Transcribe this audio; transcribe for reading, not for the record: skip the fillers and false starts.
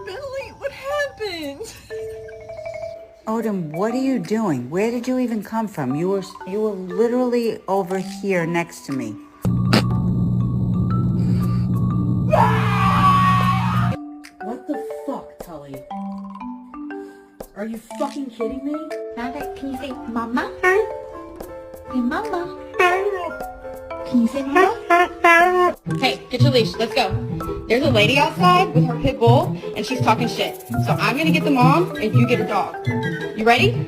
Billy, what happened? Odom, what are you doing? Where did you even come from? You were literally over here next to me. What the fuck, Tully? Are you fucking kidding me? Nada, can you say mama? Say mama. Can you say mama? Hey, get your leash. Let's go. There's a lady outside with her pit bull, and she's talking shit. So I'm gonna get the mom, and you get her dog. You ready?